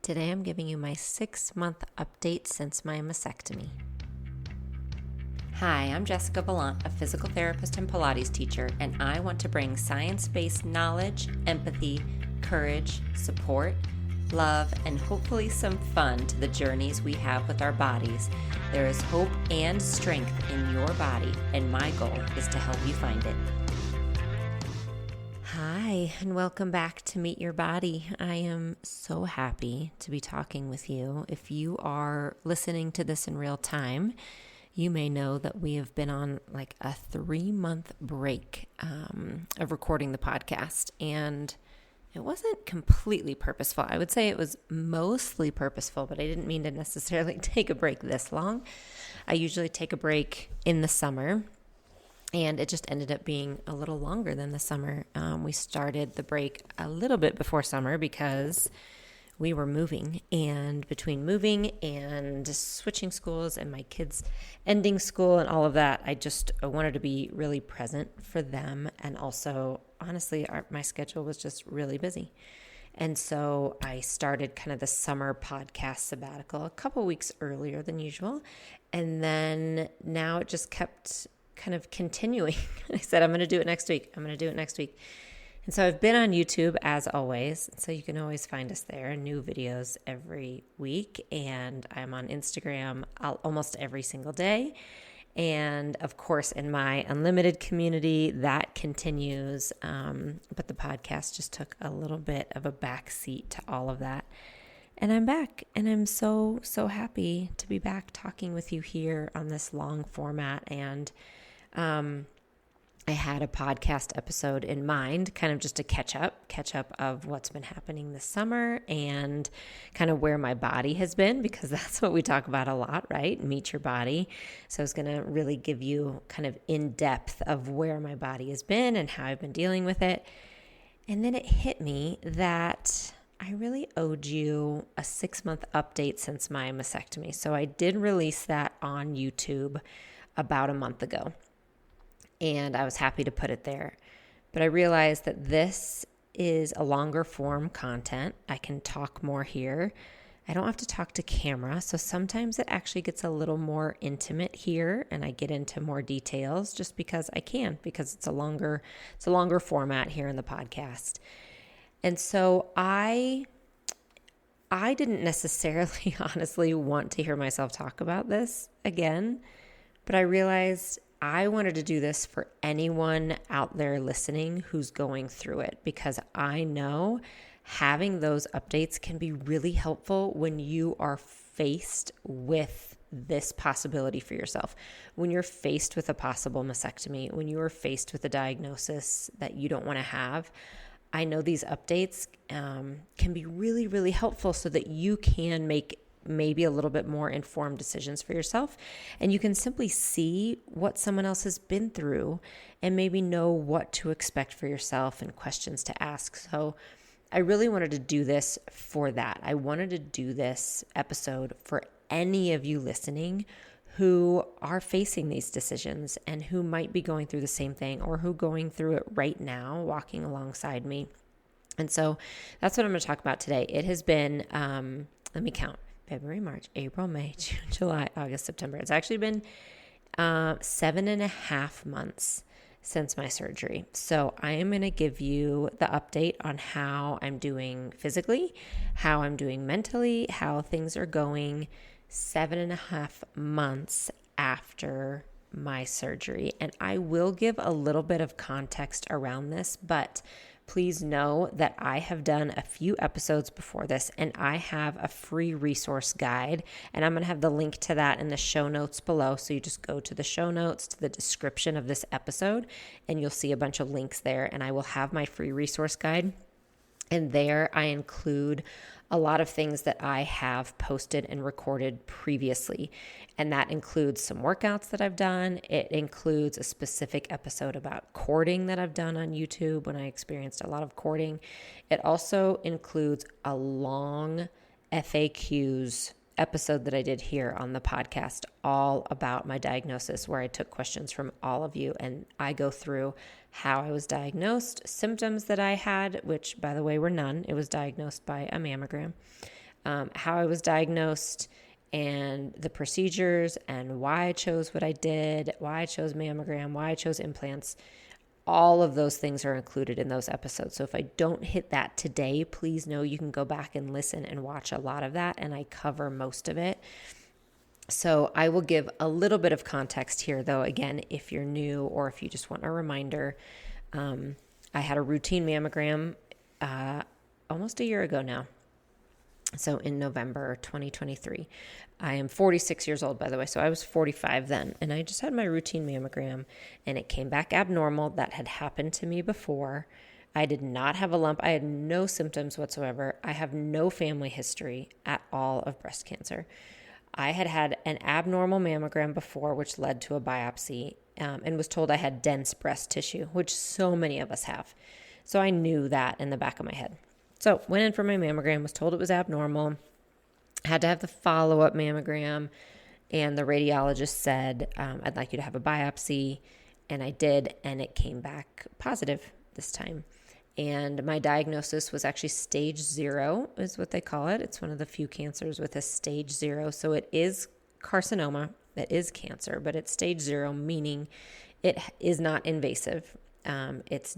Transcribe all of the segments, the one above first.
Today I'm giving you my 6-month update since my mastectomy. Hi, I'm Jessica Valant, a physical therapist and Pilates teacher, and I want to bring science-based knowledge, empathy, courage, support, love, and hopefully some fun to the journeys we have with our bodies. There is hope and strength in your body, and my goal is to help you find it. Hi, and welcome back to Meet Your Body. I am so happy to be talking with you. If you are listening to this in real time, you may know that we have been on like a 3-month break of recording the podcast, and it wasn't completely purposeful. I would say it was mostly purposeful, but I didn't mean to necessarily take a break this long. I usually take a break in the summer, and it just ended up being a little longer than the summer. We started the break a little bit before summer because we were moving. And between moving and switching schools and my kids ending school and all of that, I wanted to be really present for them. And also, honestly, my schedule was just really busy. And so I started kind of the summer podcast sabbatical a couple weeks earlier than usual. And then now it just kept kind of continuing. I said, I'm going to do it next week. And so I've been on YouTube as always. So you can always find us there, new videos every week. And I'm on Instagram almost every single day. And of course, in my unlimited community, that continues. But the podcast just took a little bit of a backseat to all of that. And I'm back, and I'm so, so happy to be back talking with you here on this long format. And I had a podcast episode in mind, kind of just a catch up of what's been happening this summer and kind of where my body has been, because that's what we talk about a lot, right? Meet your body. So I was going to really give you kind of in depth of where my body has been and how I've been dealing with it. And then it hit me that I really owed you a 6-month update since my mastectomy. So I did release that on YouTube about a month ago, and I was happy to put it there. But I realized that this is a longer form content. I can talk more here. I don't have to talk to camera, so sometimes it actually gets a little more intimate here, and I get into more details just because I can, because it's a longer format here in the podcast. And so I didn't necessarily, honestly, want to hear myself talk about this again, but I realized I wanted to do this for anyone out there listening who's going through it, because I know having those updates can be really helpful when you are faced with this possibility for yourself. When you're faced with a possible mastectomy, when you are faced with a diagnosis that you don't want to have, I know these updates can be really, really helpful so that you can make maybe a little bit more informed decisions for yourself. And you can simply see what someone else has been through and maybe know what to expect for yourself and questions to ask. So I really wanted to do this for that. I wanted to do this episode for any of you listening who are facing these decisions and who might be going through the same thing, or who going through it right now, walking alongside me. And so that's what I'm going to talk about today. It has been, let me count, February, March, April, May, June, July, August, September. It's actually been 7.5 months since my surgery. So I am going to give you the update on how I'm doing physically, how I'm doing mentally, how things are going 7.5 months after my surgery. And I will give a little bit of context around this, but please know that I have done a few episodes before this, and I have a free resource guide, and I'm going to have the link to that in the show notes below. So you just go to the show notes, to the description of this episode, and you'll see a bunch of links there, and I will have my free resource guide. And there I include a lot of things that I have posted and recorded previously. And that includes some workouts that I've done. It includes a specific episode about cording that I've done on YouTube when I experienced a lot of cording. It also includes a long FAQs episode that I did here on the podcast all about my diagnosis, where I took questions from all of you, and I go through how I was diagnosed, symptoms that I had, which by the way were none. It was diagnosed by a mammogram. how I was diagnosed and the procedures and why I chose what I did, why I chose mammogram, why I chose implants. All of those things are included in those episodes. So if I don't hit that today, please know you can go back and listen and watch a lot of that, and I cover most of it. So I will give a little bit of context here, though, again, if you're new or if you just want a reminder. I had a routine mammogram almost a year ago now. So in November 2023, I am 46 years old, by the way. So I was 45 then, and I just had my routine mammogram, and it came back abnormal. That had happened to me before. I did not have a lump. I had no symptoms whatsoever. I have no family history at all of breast cancer. I had had an abnormal mammogram before, which led to a biopsy, and was told I had dense breast tissue, which so many of us have. So I knew that in the back of my head. So went in for my mammogram, was told it was abnormal, had to have the follow-up mammogram, and the radiologist said, I'd like you to have a biopsy, and I did, and it came back positive this time. And my diagnosis was actually stage 0 is what they call it. It's one of the few cancers with a stage 0. So it is carcinoma, it is cancer, but it's stage 0, meaning it is not invasive. It's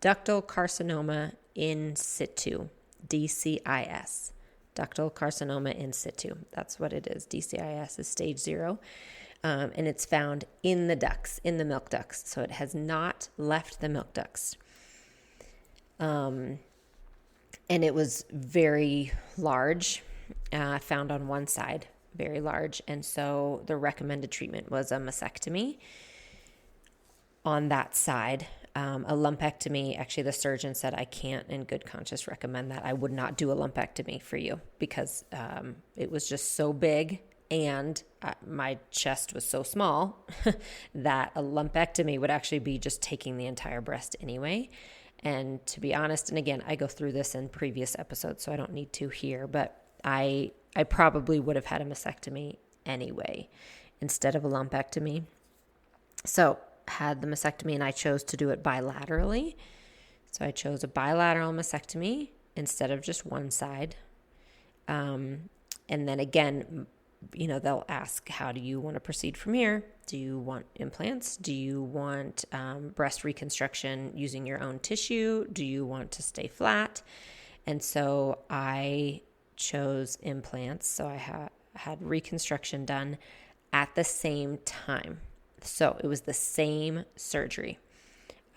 ductal carcinoma in situ, DCIS, ductal carcinoma in situ. That's what it is. DCIS is stage 0. And it's found in the ducts, in the milk ducts. So it has not left the milk ducts. And it was very large, found on one side, very large. And so the recommended treatment was a mastectomy on that side. A lumpectomy, actually the surgeon said, I can't in good conscience recommend that. I would not do a lumpectomy for you because it was just so big and my chest was so small that a lumpectomy would actually be just taking the entire breast anyway. And to be honest, and again, I go through this in previous episodes, so I don't need to here, but I probably would have had a mastectomy anyway instead of a lumpectomy. So had the mastectomy, and I chose to do it bilaterally. So I chose a bilateral mastectomy instead of just one side. And then again, they'll ask, how do you want to proceed from here? Do you want implants? Do you want breast reconstruction using your own tissue? Do you want to stay flat? And so I chose implants. So I had reconstruction done at the same time. So it was the same surgery.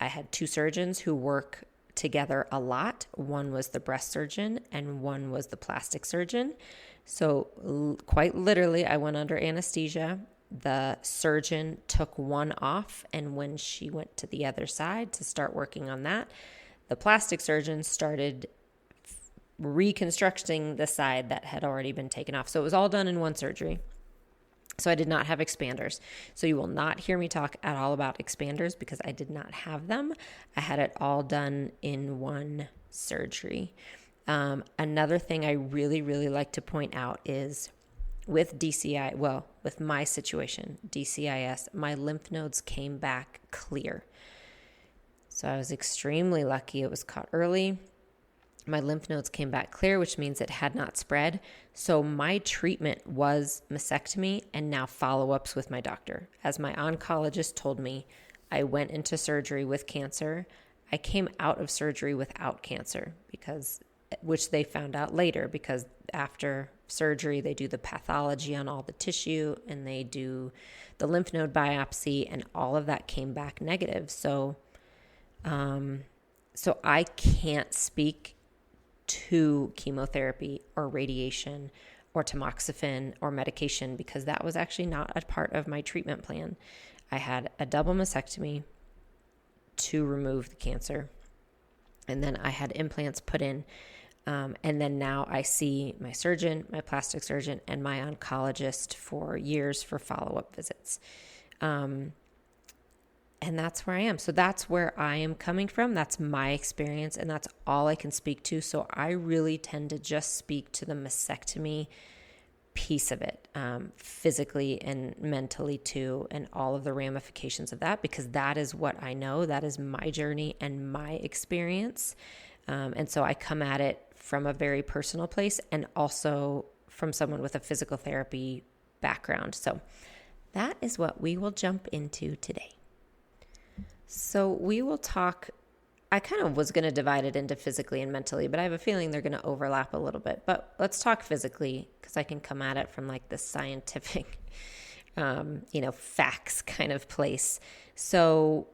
I had 2 surgeons who work together a lot. One was the breast surgeon and one was the plastic surgeon. So quite literally, I went under anesthesia. The surgeon took one off, and when she went to the other side to start working on that, the plastic surgeon started reconstructing the side that had already been taken off. So it was all done in one surgery. So I did not have expanders. So you will not hear me talk at all about expanders because I did not have them. I had it all done in one surgery. Another thing I really, really like to point out is with with my situation, DCIS, my lymph nodes came back clear. So I was extremely lucky. It was caught early. My lymph nodes came back clear, which means it had not spread. So my treatment was mastectomy and now follow-ups with my doctor. As my oncologist told me, I went into surgery with cancer. I came out of surgery without cancer which they found out later because after surgery, they do the pathology on all the tissue and they do the lymph node biopsy and all of that came back negative. So I can't speak to chemotherapy or radiation or tamoxifen or medication because that was actually not a part of my treatment plan. I had a double mastectomy to remove the cancer. And then I had implants put in. And then now I see my surgeon, my plastic surgeon, and my oncologist for years for follow-up visits. And that's where I am. So that's where I am coming from. That's my experience, and that's all I can speak to. So I really tend to just speak to the mastectomy piece of it, physically and mentally too, and all of the ramifications of that, because that is what I know. That is my journey and my experience. And so I come at it from a very personal place and also from someone with a physical therapy background. So that is what we will jump into today. So we will talk, I kind of was going to divide it into physically and mentally, but I have a feeling they're going to overlap a little bit. But let's talk physically, because I can come at it from like the scientific, facts kind of place. So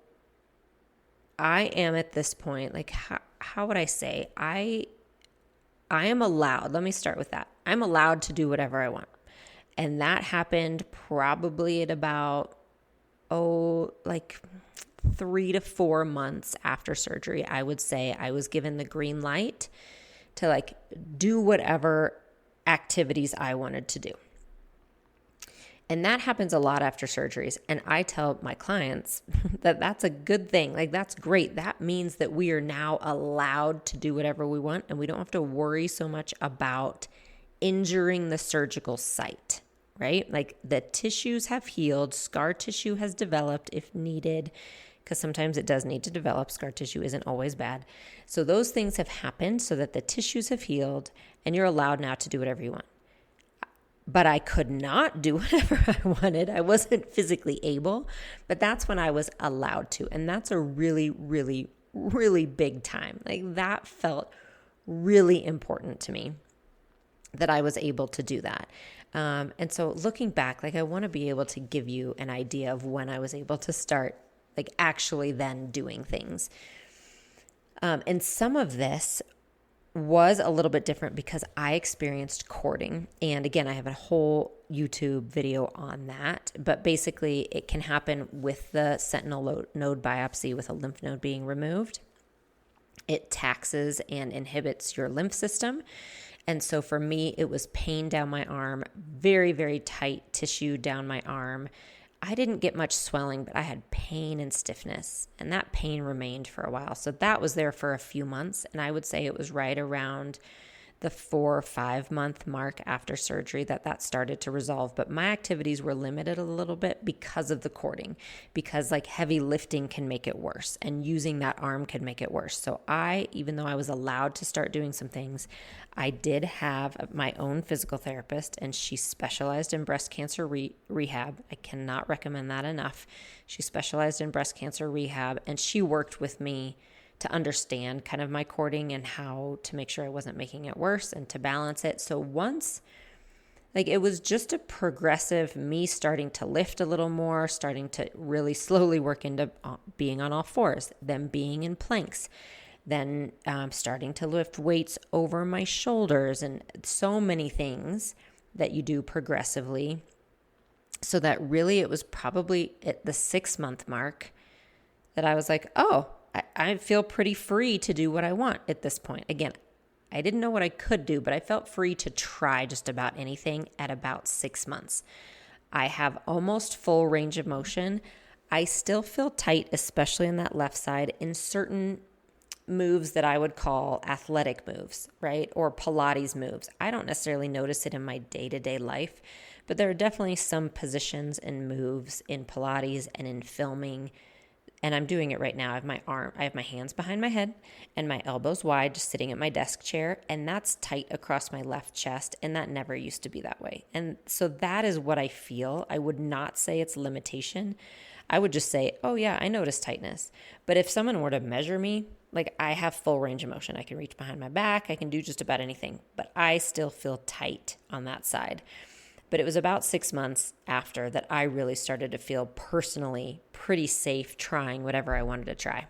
I am at this point, like, how would I say? I am allowed, let me start with that. I'm allowed to do whatever I want. And that happened probably at about, 3 to 4 months after surgery. I would say I was given the green light to like do whatever activities I wanted to do. And that happens a lot after surgeries. And I tell my clients that that's a good thing. Like, that's great. That means that we are now allowed to do whatever we want, and we don't have to worry so much about injuring the surgical site, right? Like, the tissues have healed, scar tissue has developed if needed, because sometimes it does need to develop. Scar tissue isn't always bad. So those things have happened so that the tissues have healed, and you're allowed now to do whatever you want. But I could not do whatever I wanted. I wasn't physically able, but that's when I was allowed to. And that's a really, really, really big time. Like, that felt really important to me that I was able to do that. And so looking back, like, I want to be able to give you an idea of when I was able to start, like, actually then doing things. And some of this was a little bit different because I experienced cording. And again, I have a whole YouTube video on that. But basically, it can happen with the sentinel node biopsy with a lymph node being removed. It taxes and inhibits your lymph system. And so for me, it was pain down my arm, very, very tight tissue down my arm. I didn't get much swelling, but I had pain and stiffness, and that pain remained for a while. So that was there for a few months, and I would say it was right around the 4 or 5 month mark after surgery that started to resolve. But my activities were limited a little bit because of the cording, because like heavy lifting can make it worse, and using that arm can make it worse. So even though I was allowed to start doing some things, I did have my own physical therapist, and she specialized in breast cancer rehab. I cannot recommend that enough. She specialized in breast cancer rehab, and she worked with me to understand kind of my cording and how to make sure I wasn't making it worse and to balance it. So once, like, it was just a progressive me starting to lift a little more, starting to really slowly work into being on all fours, then being in planks, then starting to lift weights over my shoulders, and so many things that you do progressively. So that really it was probably at the 6 month mark that I was like, oh, I feel pretty free to do what I want at this point. Again, I didn't know what I could do, but I felt free to try just about anything at about 6 months. I have almost full range of motion. I still feel tight, especially on that left side, in certain moves that I would call athletic moves, right? Or Pilates moves. I don't necessarily notice it in my day-to-day life, but there are definitely some positions and moves in Pilates and in filming. And I'm doing it right now. I have my hands behind my head and my elbows wide, just sitting at my desk chair. And that's tight across my left chest. And that never used to be that way. And so that is what I feel. I would not say it's limitation. I would just say, oh yeah, I notice tightness. But if someone were to measure me, like, I have full range of motion. I can reach behind my back. I can do just about anything. But I still feel tight on that side. But it was about 6 months after that I really started to feel personally pretty safe trying whatever I wanted to try.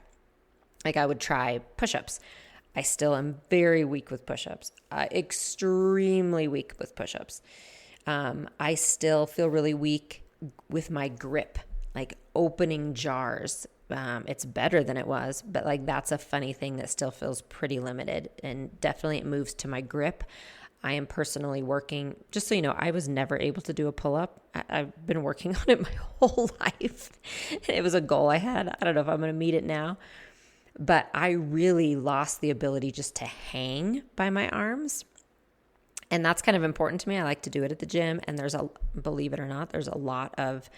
Like, I would try push-ups. I still am very weak with push-ups, extremely weak with push-ups. I still feel really weak with my grip, like opening jars. It's better than it was, but like, that's a funny thing that still feels pretty limited, and definitely it moves to my grip. I am personally working, just so you know, I was never able to do a pull-up. I've been working on it my whole life. It was a goal I had. I don't know if I'm going to meet it now, but I really lost the ability just to hang by my arms. And that's kind of important to me. I like to do it at the gym. And believe it or not, there's a lot of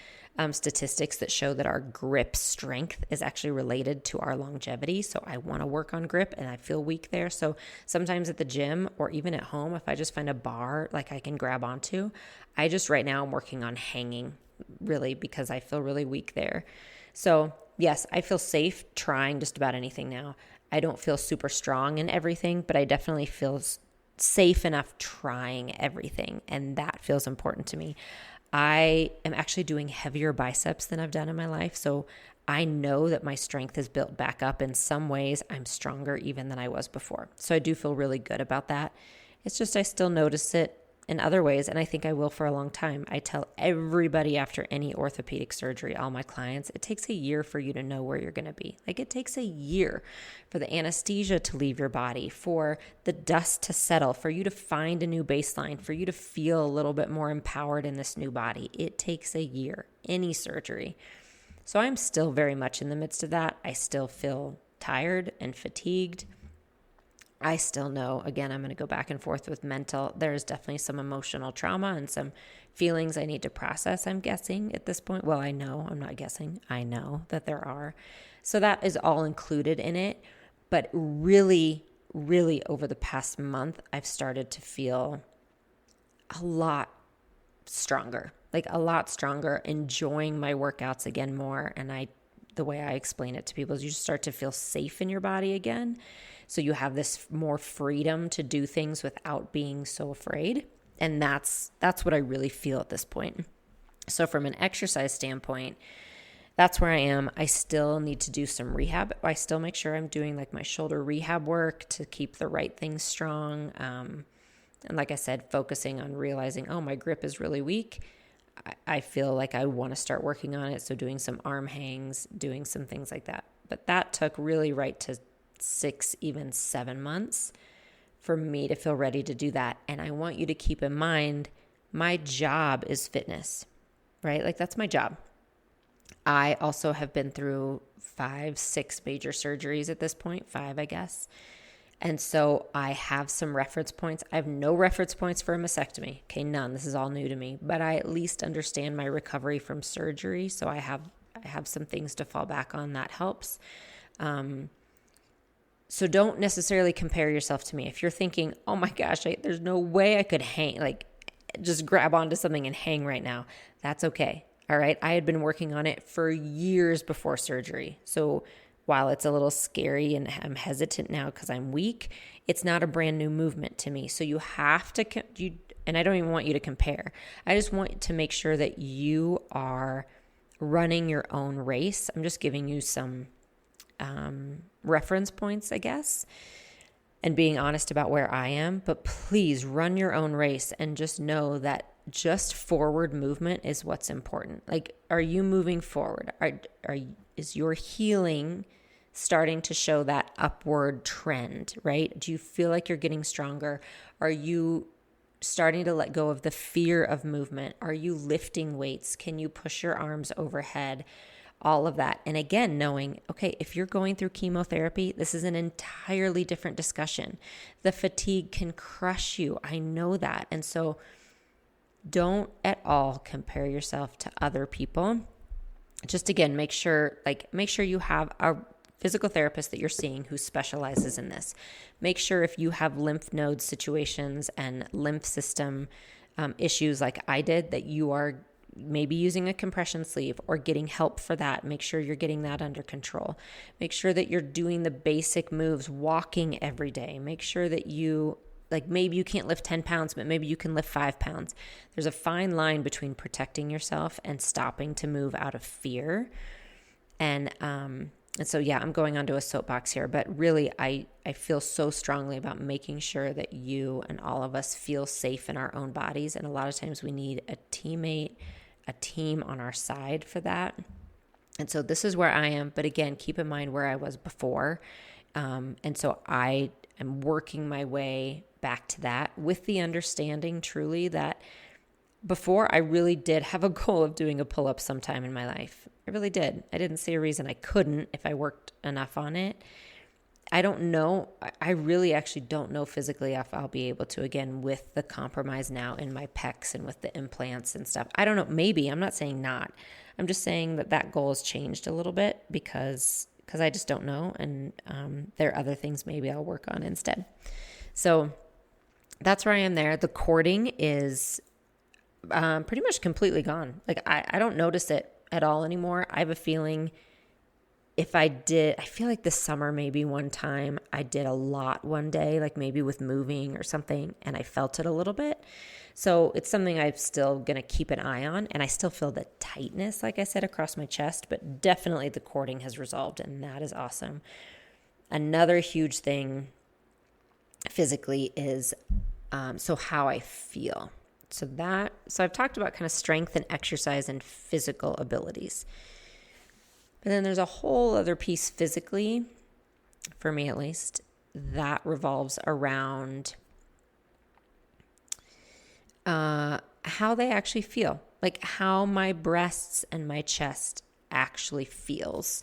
statistics that show that our grip strength is actually related to our longevity. So I want to work on grip and I feel weak there. So sometimes at the gym or even at home, if I just find a bar like I can grab onto, right now I'm working on hanging really because I feel really weak there. So yes, I feel safe trying just about anything now. I don't feel super strong in everything, but I definitely feel safe enough trying everything. And that feels important to me. I am actually doing heavier biceps than I've done in my life. So I know that my strength is built back up. In some ways, I'm stronger even than I was before. So I do feel really good about that. It's just I still notice it in other ways, and I think I will for a long time. I tell everybody after any orthopedic surgery, all my clients, it takes a year for you to know where you're going to be. Like it takes a year for the anesthesia to leave your body, for the dust to settle, for you to find a new baseline, for you to feel a little bit more empowered in this new body. It takes a year, any surgery. So I'm still very much in the midst of that. I still feel tired and fatigued. I still know, again, I'm going to go back and forth with mental. There's definitely some emotional trauma and some feelings I need to process, I'm guessing at this point. Well, I know, I'm not guessing. I know that there are. So that is all included in it. But really, really over the past month, I've started to feel a lot stronger, enjoying my workouts again more. And the way I explain it to people is you just start to feel safe in your body again. So you have this more freedom to do things without being so afraid. And that's what I really feel at this point. So from an exercise standpoint, that's where I am. I still need to do some rehab. I still make sure I'm doing like my shoulder rehab work to keep the right things strong. And like I said, focusing on realizing, oh, my grip is really weak. I feel like I want to start working on it. So doing some arm hangs, doing some things like that. But that took really right to 6, even 7 months for me to feel ready to do that. And I want you to keep in mind, my job is fitness, right? Like that's my job. I also have been through 5, 6 major surgeries at this point, 5, I guess. And so I have some reference points. I have no reference points for a mastectomy. Okay, none. This is all new to me, but I at least understand my recovery from surgery. So I have some things to fall back on. That helps. So don't necessarily compare yourself to me. If you're thinking, oh my gosh, there's no way I could hang, like just grab onto something and hang right now. That's okay. All right. I had been working on it for years before surgery. So while it's a little scary and I'm hesitant now because I'm weak, it's not a brand new movement to me. So you have to, and I don't even want you to compare. I just want to make sure that you are running your own race. I'm just giving you some reference points, I guess, and being honest about where I am. But please run your own race and just know that just forward movement is what's important. Like, are you moving forward? Is your healing starting to show that upward trend, right? Do you feel like you're getting stronger? Are you starting to let go of the fear of movement? Are you lifting weights? Can you push your arms overhead? All of that. And again, knowing, okay, if you're going through chemotherapy, this is an entirely different discussion. The fatigue can crush you. I know that. And so don't at all compare yourself to other people. Just again, make sure you have a physical therapist that you're seeing who specializes in this. Make sure if you have lymph node situations and lymph system issues like I did, that you are maybe using a compression sleeve or getting help for that. Make sure you're getting that under control. Make sure that you're doing the basic moves, walking every day. Make sure that maybe you can't lift 10 pounds, but maybe you can lift 5 pounds. There's a fine line between protecting yourself and stopping to move out of fear. And so, yeah, I'm going onto a soapbox here, but really I feel so strongly about making sure that you and all of us feel safe in our own bodies. And a lot of times we need a teammate, a team on our side for that. And so this is where I am. But again, keep in mind where I was before. And so I am working my way back to that with the understanding truly that before I really did have a goal of doing a pull-up sometime in my life. I really did. I didn't see a reason I couldn't if I worked enough on it. I don't know. I really actually don't know physically if I'll be able to again with the compromise now in my pecs and with the implants and stuff. I don't know. Maybe. I'm not saying not. I'm just saying that goal has changed a little bit because I just don't know. And there are other things maybe I'll work on instead. So that's where I am there. The cording is pretty much completely gone. Like I don't notice it at all anymore. I have a feeling I feel like this summer, maybe one time I did a lot one day, like maybe with moving or something, and I felt it a little bit. So it's something I'm still going to keep an eye on. And I still feel the tightness, like I said, across my chest, but definitely the cording has resolved, and that is awesome. Another huge thing physically is so how I feel. So I've talked about kind of strength and exercise and physical abilities. But then there's a whole other piece physically, for me at least, that revolves around how they actually feel, like how my breasts and my chest actually feels.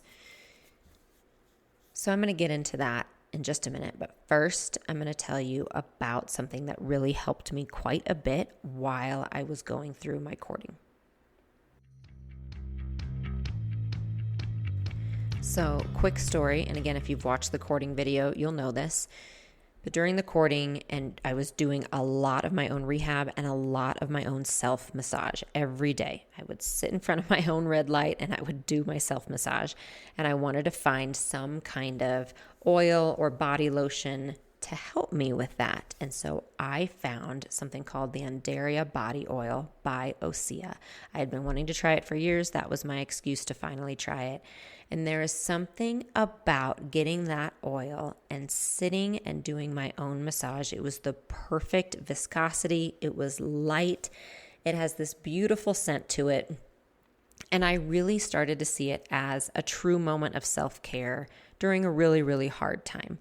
So I'm going to get into that in just a minute. But first, I'm going to tell you about something that really helped me quite a bit while I was going through my cording. So, quick story, and again, if you've watched the cording video, you'll know this. But during the cording, and I was doing a lot of my own rehab and a lot of my own self-massage every day. I would sit in front of my own red light and I would do my self-massage. And I wanted to find some kind of oil or body lotion to help me with that. And so I found something called the Andaria Body Oil by Osea. I had been wanting to try it for years. That was my excuse to finally try it. And there is something about getting that oil and sitting and doing my own massage. It was the perfect viscosity. It was light. It has this beautiful scent to it. And I really started to see it as a true moment of self-care during a really, really hard time.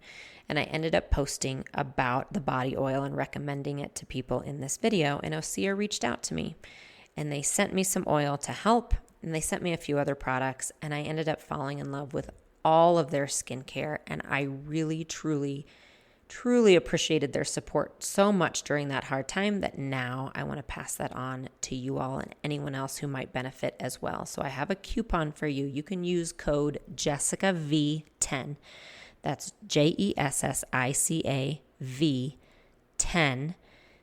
And I ended up posting about the body oil and recommending it to people in this video. And Osea reached out to me and they sent me some oil to help. And they sent me a few other products. And I ended up falling in love with all of their skincare. And I really, truly, truly appreciated their support so much during that hard time that now I want to pass that on to you all and anyone else who might benefit as well. So I have a coupon for you. You can use code JessicaV10. That's JESSICAV10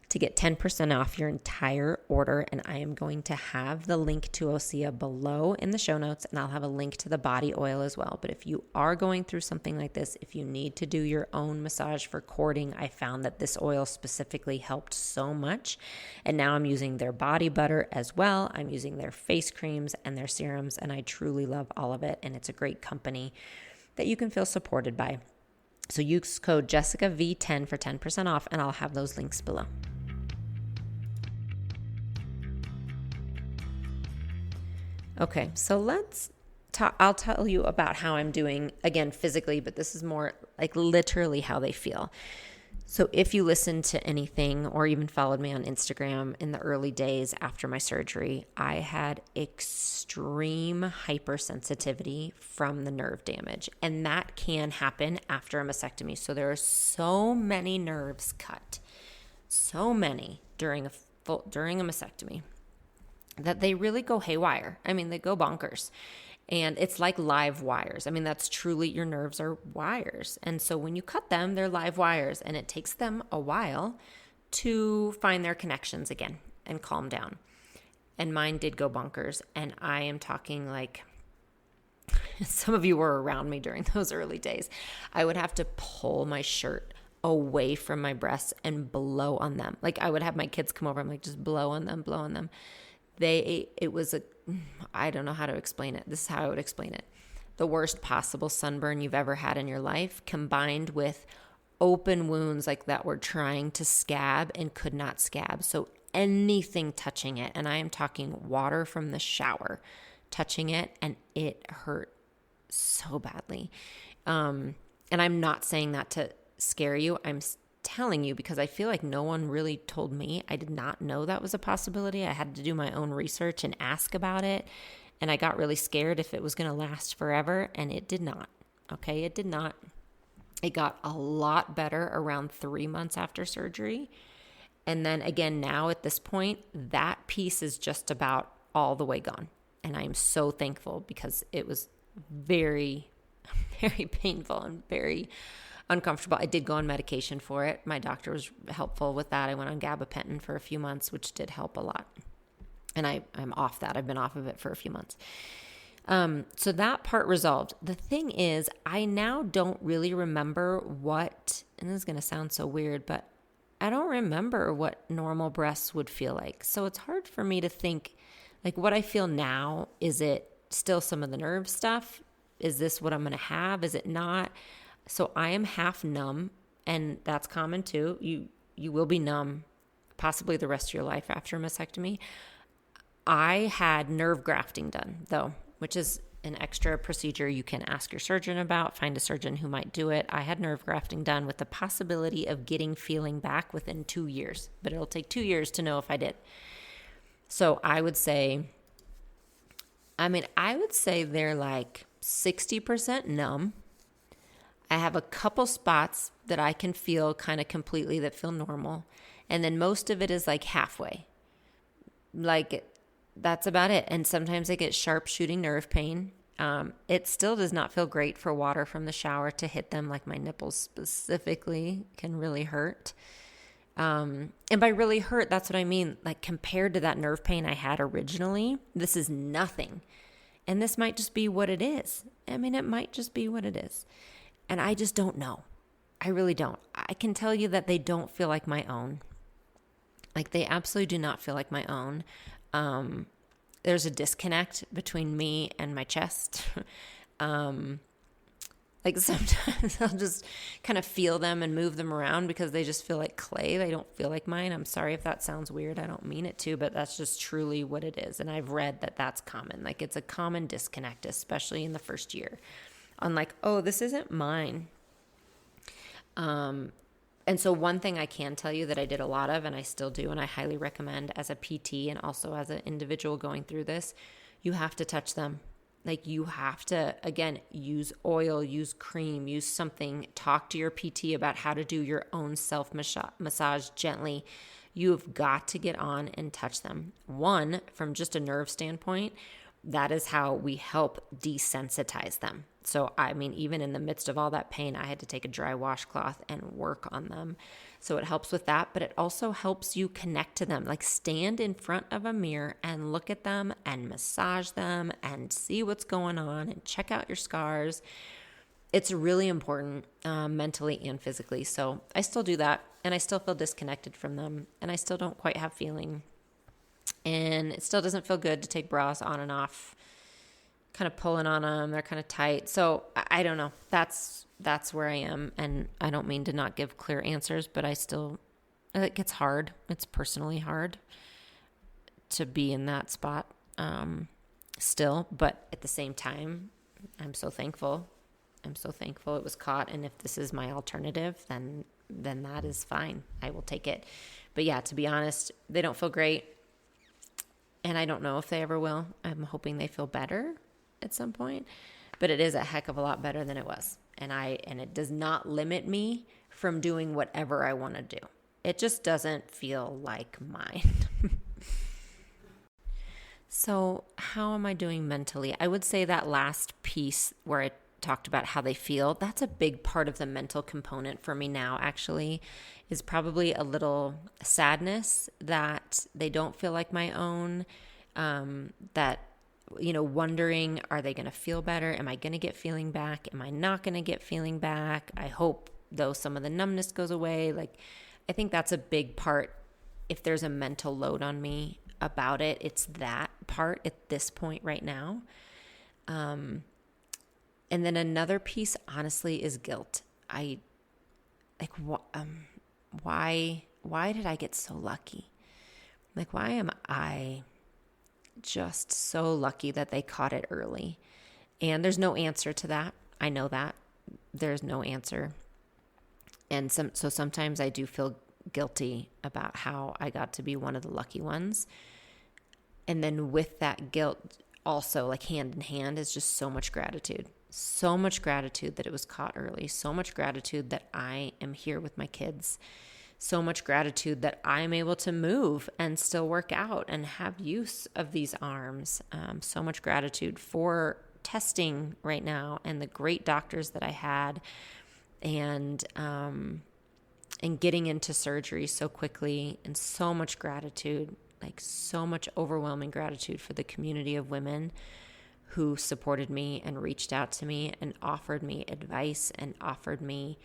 to get 10% off your entire order. And I am going to have the link to Osea below in the show notes, and I'll have a link to the body oil as well. But if you are going through something like this, if you need to do your own massage for cording, I found that this oil specifically helped so much. And now I'm using their body butter as well. I'm using their face creams and their serums, and I truly love all of it. And it's a great company that you can feel supported by. So use code JessicaV10 for 10% off, and I'll have those links below. Okay, so I'll tell you about how I'm doing, again, physically, but this is more like literally how they feel. So if you listened to anything or even followed me on Instagram in the early days after my surgery, I had extreme hypersensitivity from the nerve damage. And that can happen after a mastectomy. So there are so many nerves cut, so many during a mastectomy, that they really go haywire. I mean, they go bonkers. And it's like live wires. I mean, that's truly, your nerves are wires. And so when you cut them, they're live wires. And it takes them a while to find their connections again and calm down. And mine did go bonkers. And I am talking like, some of you were around me during those early days. I would have to pull my shirt away from my breasts and blow on them. Like I would have my kids come over. I'm like, just blow on them, blow on them. I don't know how to explain it. This is how I would explain it. The worst possible sunburn you've ever had in your life, combined with open wounds like that were trying to scab and could not scab. So anything touching it, and I am talking water from the shower, touching it, and it hurt so badly. And I'm not saying that to scare you. I'm telling you because I feel like no one really told me. I did not know that was a possibility. I had to do my own research and ask about it. And I got really scared if it was going to last forever, and it did not. Okay, it did not. It got a lot better around 3 months after surgery. And then again, now at this point, that piece is just about all the way gone. And I am so thankful because it was very, very painful and very uncomfortable. I did go on medication for it. My doctor was helpful with that. I went on gabapentin for a few months, which did help a lot. And I'm off that. I've been off of it for a few months. So that part resolved. The thing is, I now don't really remember what, and this is going to sound so weird, but I don't remember what normal breasts would feel like. So it's hard for me to think, like, what I feel now, is it still some of the nerve stuff? Is this what I'm going to have? Is it not? So I am half numb, and that's common too. You will be numb possibly the rest of your life after a mastectomy. I had nerve grafting done, though, which is an extra procedure you can ask your surgeon about, find a surgeon who might do it. I had nerve grafting done with the possibility of getting feeling back within 2 years, but it'll take 2 years to know if I did. So I would say they're like 60% numb. I have a couple spots that I can feel kind of completely that feel normal. And then most of it is like halfway. Like, that's about it. And sometimes I get sharp shooting nerve pain. It still does not feel great for water from the shower to hit them. Like, my nipples specifically can really hurt. And by really hurt, that's what I mean. Like, compared to that nerve pain I had originally, this is nothing. And this might just be what it is. I mean, it might just be what it is. And I just don't know. I really don't. I can tell you that they don't feel like my own. Like, they absolutely do not feel like my own. There's a disconnect between me and my chest. Like, sometimes I'll just kind of feel them and move them around because they just feel like clay. They don't feel like mine. I'm sorry if that sounds weird. I don't mean it to, but that's just truly what it is. And I've read that that's common. Like, it's a common disconnect, especially in the first year. On like, oh, this isn't mine. And so one thing I can tell you that I did a lot of, and I still do, and I highly recommend as a PT and also as an individual going through this, you have to touch them. Like, you have to, again, use oil, use cream, use something. Talk to your PT about how to do your own self-massage gently. You've got to get on and touch them. One, from just a nerve standpoint, that is how we help desensitize them. So, I mean, even in the midst of all that pain, I had to take a dry washcloth and work on them. So it helps with that, but it also helps you connect to them. Like, stand in front of a mirror and look at them and massage them and see what's going on and check out your scars. It's really important mentally and physically. So I still do that, and I still feel disconnected from them, and I still don't quite have feeling. And it still doesn't feel good to take bras on and off, kind of pulling on them. They're kind of tight. So I don't know. That's where I am. And I don't mean to not give clear answers, but it gets hard. It's personally hard to be in that spot still. But at the same time, I'm so thankful. It was caught. And if this is my alternative, then that is fine. I will take it. But yeah, to be honest, they don't feel great. And I don't know if they ever will. I'm hoping they feel better at some point, but it is a heck of a lot better than it was. And it does not limit me from doing whatever I want to do. It just doesn't feel like mine. So how am I doing mentally? I would say that last piece where I talked about how they feel, that's a big part of the mental component for me now, actually, is probably a little sadness that they don't feel like my own, that, wondering, are they going to feel better? Am I going to get feeling back? Am I not going to get feeling back? I hope, though, some of the numbness goes away. Like, I think that's a big part. If there's a mental load on me about it, it's that part at this point right now. And then another piece, honestly, is guilt. Why did I get so lucky? Like, why am I just so lucky that they caught it early? And there's no answer to that. I know that. There's no answer. And so sometimes I do feel guilty about how I got to be one of the lucky ones. And then with that guilt, also, like, hand in hand is just so much gratitude. So much gratitude that it was caught early. So much gratitude that I am here with my kids. So much gratitude that I'm able to move and still work out and have use of these arms. So much gratitude for testing right now and the great doctors that I had, and getting into surgery so quickly, and so much gratitude, like so much overwhelming gratitude for the community of women who supported me and reached out to me and offered me advice and offered me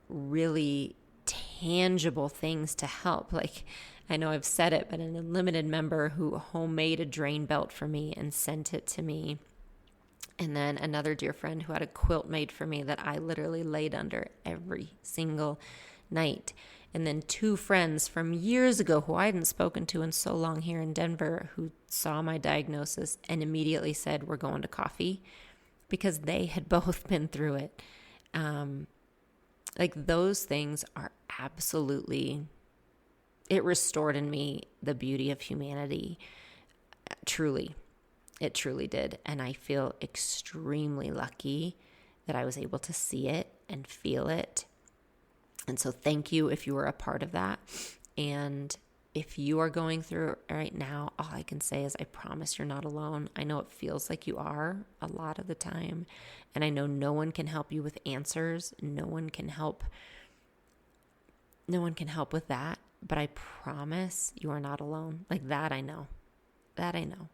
really tangible things to help. Like, I know I've said it, but an unlimited member who homemade a drain belt for me and sent it to me. And then another dear friend who had a quilt made for me that I literally laid under every single night. And then 2 friends from years ago who I hadn't spoken to in so long here in Denver, who saw my diagnosis and immediately said, we're going to coffee, because they had both been through it. Like, those things are absolutely, it restored in me the beauty of humanity. Truly, it truly did. And I feel extremely lucky that I was able to see it and feel it. And so thank you if you were a part of that. And if you are going through it right now, all I can say is I promise you're not alone. I know it feels like you are a lot of the time. And I know no one can help you with answers. No one can help with that. But I promise you are not alone. Like, that I know. That I know.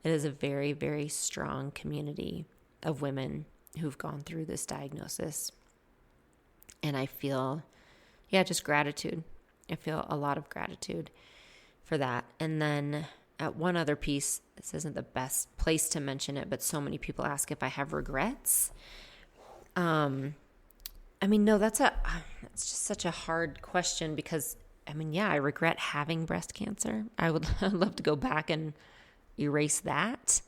It is a very, very strong community of women who've gone through this diagnosis. And I feel, just gratitude. I feel a lot of gratitude for that. And then at one other piece, this isn't the best place to mention it, but so many people ask if I have regrets. No, that's just such a hard question, because I regret having breast cancer. I'd love to go back and erase that.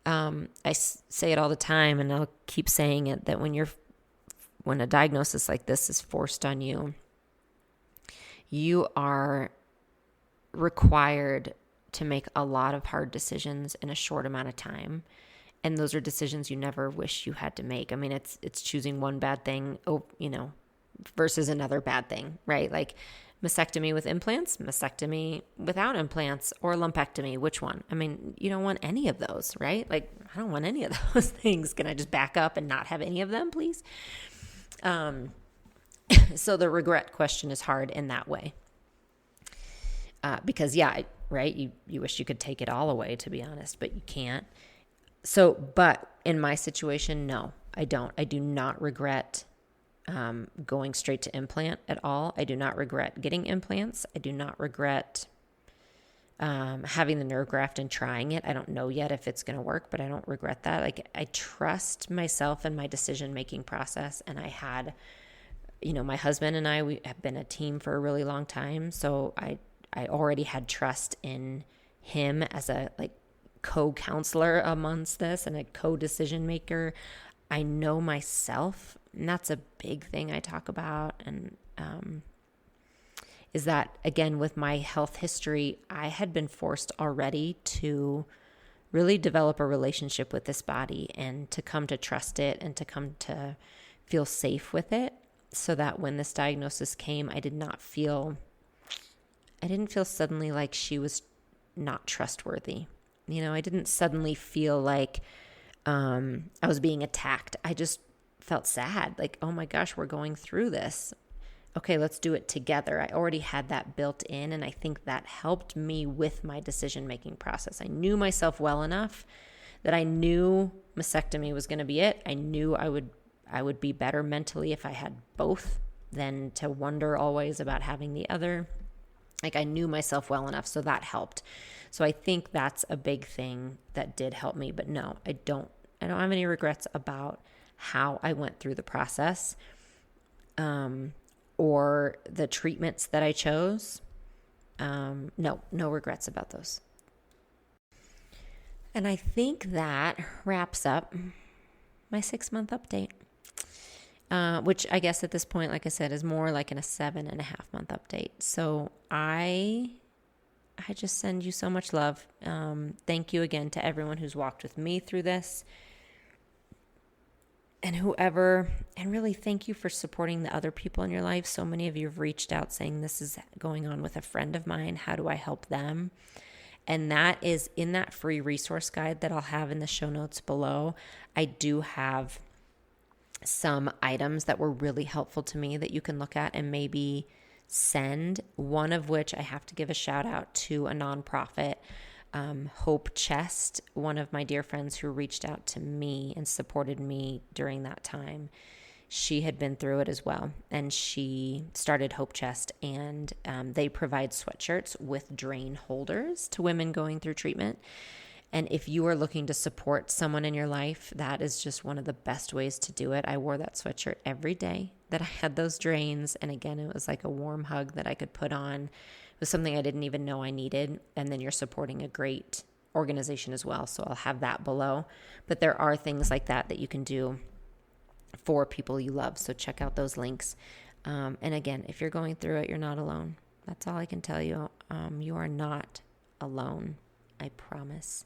I say it all the time, and I'll keep saying it, that when a diagnosis like this is forced on you, you are required to make a lot of hard decisions in a short amount of time. And those are decisions you never wish you had to make. It's choosing one bad thing, versus another bad thing, right? Like mastectomy with implants, mastectomy without implants, or lumpectomy, which one? You don't want any of those, right? Like, I don't want any of those things. Can I just back up and not have any of them, please? So the regret question is hard in that way. Because right, you wish you could take it all away, to be honest, but you can't. So, but in my situation, no, I don't. I do not regret going straight to implant at all. I do not regret getting implants. I do not regret having the nerve graft and trying it. I don't know yet if it's going to work, but I don't regret that. Like, I trust myself and my decision-making process. And I had, my husband and I, we have been a team for a really long time. So I already had trust in him as a co-counselor amongst this and a co-decision maker. I know myself, and that's a big thing I talk about. And is that, again, with my health history, I had been forced already to really develop a relationship with this body and to come to trust it and to come to feel safe with it, so that when this diagnosis came, I didn't feel suddenly like she was not trustworthy. I didn't suddenly feel like I was being attacked. I just felt sad. Like, oh my gosh, we're going through this. Okay, let's do it together. I already had that built in, and I think that helped me with my decision-making process. I knew myself well enough that I knew mastectomy was going to be it. I knew I would be better mentally if I had both than to wonder always about having the other. Like, I knew myself well enough, so that helped. So I think that's a big thing that did help me. But no, I don't have any regrets about how I went through the process, or the treatments that I chose. No regrets about those. And I think that wraps up my 6-month update, which I guess at this point, like I said, is more like in a 7.5-month update. So I just send you so much love. Thank you again to everyone who's walked with me through this. and whoever, and really thank you for supporting the other people in your life. So many of you have reached out saying, this is going on with a friend of mine. How do I help them? And that is in that free resource guide that I'll have in the show notes below. I do have some items that were really helpful to me that you can look at and maybe send. One of which I have to give a shout out to a nonprofit, Hope Chest, one of my dear friends who reached out to me and supported me during that time. She had been through it as well, and she started Hope Chest, and they provide sweatshirts with drain holders to women going through treatment. And if you are looking to support someone in your life, that is just one of the best ways to do it. I wore that sweatshirt every day that I had those drains. And again, it was like a warm hug that I could put on. It was something I didn't even know I needed. And then you're supporting a great organization as well. So I'll have that below. But there are things like that that you can do for people you love. So check out those links. And again, if you're going through it, you're not alone. That's all I can tell you. You are not alone. I promise.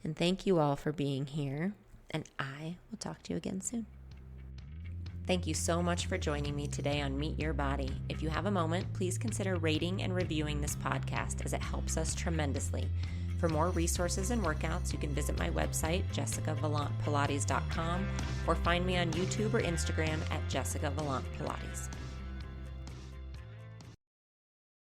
And thank you all for being here. And I will talk to you again soon. Thank you so much for joining me today on Meet Your Body. If you have a moment, please consider rating and reviewing this podcast, as it helps us tremendously. For more resources and workouts, you can visit my website, jessicavalantpilates.com, or find me on YouTube or Instagram at Jessica Valant Pilates.